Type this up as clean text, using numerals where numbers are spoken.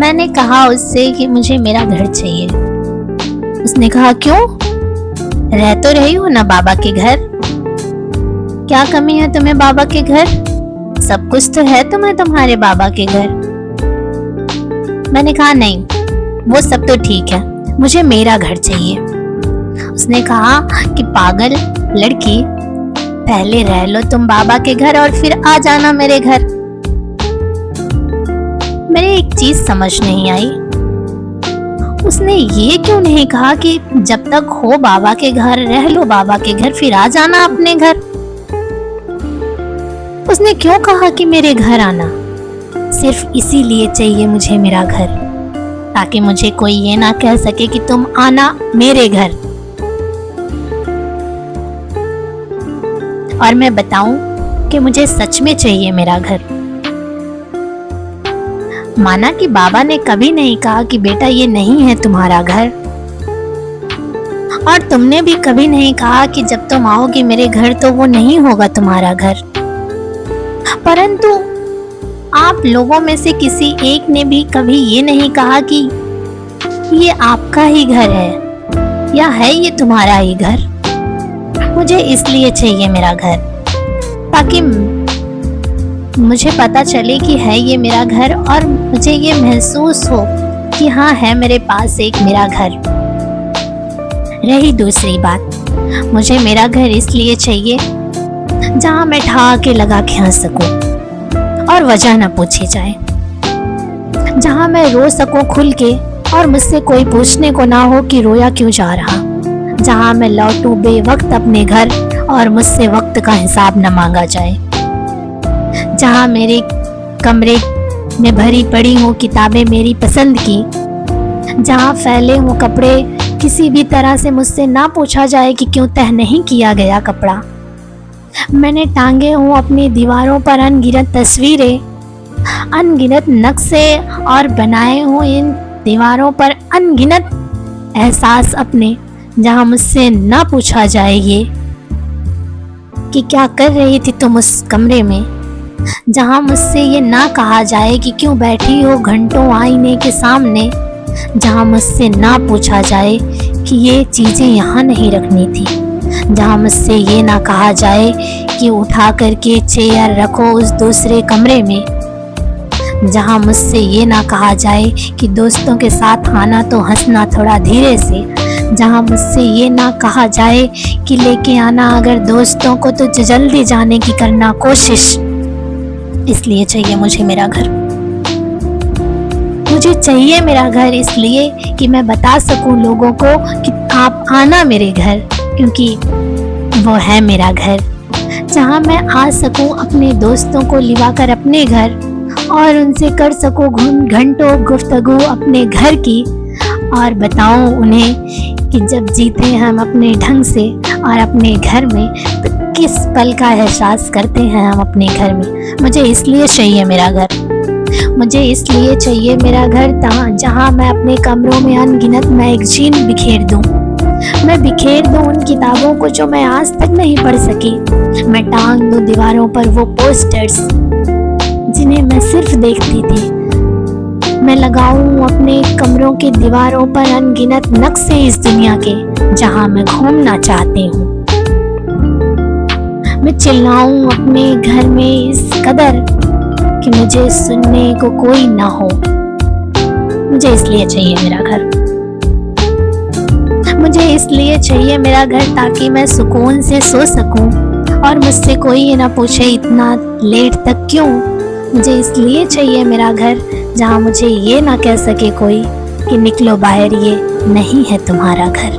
मैंने कहा उससे कि मुझे मेरा घर चाहिए। उसने कहा क्यों? रह तो रही हो ना बाबा के घर, क्या कमी है तुम्हें बाबा के घर? सब कुछ तो है तुम्हें तुम्हारे बाबा के घर। मैंने कहा नहीं, वो सब तो ठीक है, मुझे मेरा घर चाहिए। उसने कहा कि पागल लड़की, पहले रह लो तुम बाबा के घर और फिर आ जाना मेरे घर। मेरे एक चीज समझ नहीं आई, उसने ये क्यों नहीं कहा कि जब तक हो बाबा के घर रह लो बाबा के घर, फिर आ जाना अपने घर। उसने क्यों कहा कि मेरे घर आना? सिर्फ इसीलिए चाहिए मुझे मेरा घर, ताकि मुझे कोई ये ना कह सके कि तुम आना मेरे घर। और मैं बताऊं कि मुझे सच में चाहिए मेरा घर। माना कि बाबा ने कभी नहीं कहा कि बेटा ये नहीं है तुम्हारा घर, और तुमने भी कभी नहीं कहा कि जब तुम आओगे मेरे घर तो वो नहीं होगा तुम्हारा घर। परंतु आप लोगों में से किसी एक ने भी कभी ये नहीं कहा कि ये आपका ही घर है या है ये तुम्हारा ही घर। मुझे इसलिए चाहिए मेरा घर, ताकि मुझे पता चले कि है ये मेरा घर, और मुझे ये महसूस हो कि हाँ है मेरे पास एक मेरा घर। रही दूसरी बात, मुझे मेरा घर इसलिए चाहिए जहाँ मैं ठहाके लगा के हंस सकूं और वजह न पूछी जाए, जहाँ मैं रो सकूं खुल के और मुझसे कोई पूछने को ना हो कि रोया क्यों जा रहा, जहाँ मैं लौटूं बेवक्त अपने घर और मुझसे वक्त का हिसाब न मांगा जाए, जहाँ मेरे कमरे में भरी पड़ी हो किताबें मेरी पसंद की, जहाँ फैले हो कपड़े किसी भी तरह से मुझसे ना पूछा जाए कि क्यों तह नहीं किया गया कपड़ा। मैंने टांगे हूँ अपनी दीवारों पर अनगिनत तस्वीरें, अनगिनत नक्शे, और बनाए हूँ इन दीवारों पर अनगिनत एहसास अपने, जहाँ मुझसे ना पूछा जाए ये कि क्या कर रही थी तुम उस कमरे में, जहाँ मुझसे ये ना कहा जाए कि क्यों बैठी हो घंटों आईने के सामने, जहाँ मुझसे ना पूछा जाए कि ये चीज़ें यहाँ नहीं रखनी थी, जहाँ मुझसे ये ना कहा जाए कि उठा करके चेयर रखो उस दूसरे कमरे में, जहाँ मुझसे ये ना कहा जाए कि दोस्तों के साथ आना तो हंसना थोड़ा धीरे से, जहाँ मुझसे ये ना कहा जाए कि लेके आना अगर दोस्तों को तो जल्दी जाने की करना कोशिश। इसलिए चाहिए मुझे मेरा घर। मुझे चाहिए मेरा घर इसलिए कि मैं बता सकूं लोगों को कि आप आना मेरे घर, क्योंकि वो है मेरा घर, जहाँ मैं आ सकूं अपने दोस्तों को लिवाकर अपने घर और उनसे कर सकूं घंटों गुफ्तगू अपने घर की, और बताऊं उन्हें कि जब जीते हम अपने ढंग से और अपने घर में तो किस पल का एहसास करते हैं हम अपने घर में। मुझे इसलिए चाहिए मेरा घर। मुझे इसलिए चाहिए मेरा घर जहाँ मैं अपने कमरों में अनगिनत मैगजीन बिखेर दूं। मैं बिखेर दूं उन किताबों को जो मैं आज तक नहीं पढ़ सकी। मैं टांग दूं दीवारों पर वो पोस्टर्स जिन्हें मैं सिर्फ देखती थी। मैं लगाऊं अपने कमरों के दीवारों पर अनगिनत नक्शे इस दुनिया के, जहां मैं घूमना चाहती हूँ। मैं चिल्लाऊं अपने घर में इस कदर कि मुझे सुनने को कोई ना हो। मुझे इसलिए चाहिए मेरा घर। मुझे इसलिए चाहिए मेरा घर ताकि मैं सुकून से सो सकूं और मुझसे कोई ये ना पूछे इतना लेट तक क्यों। मुझे इसलिए चाहिए मेरा घर जहाँ मुझे ये ना कह सके कोई कि निकलो बाहर, ये नहीं है तुम्हारा घर।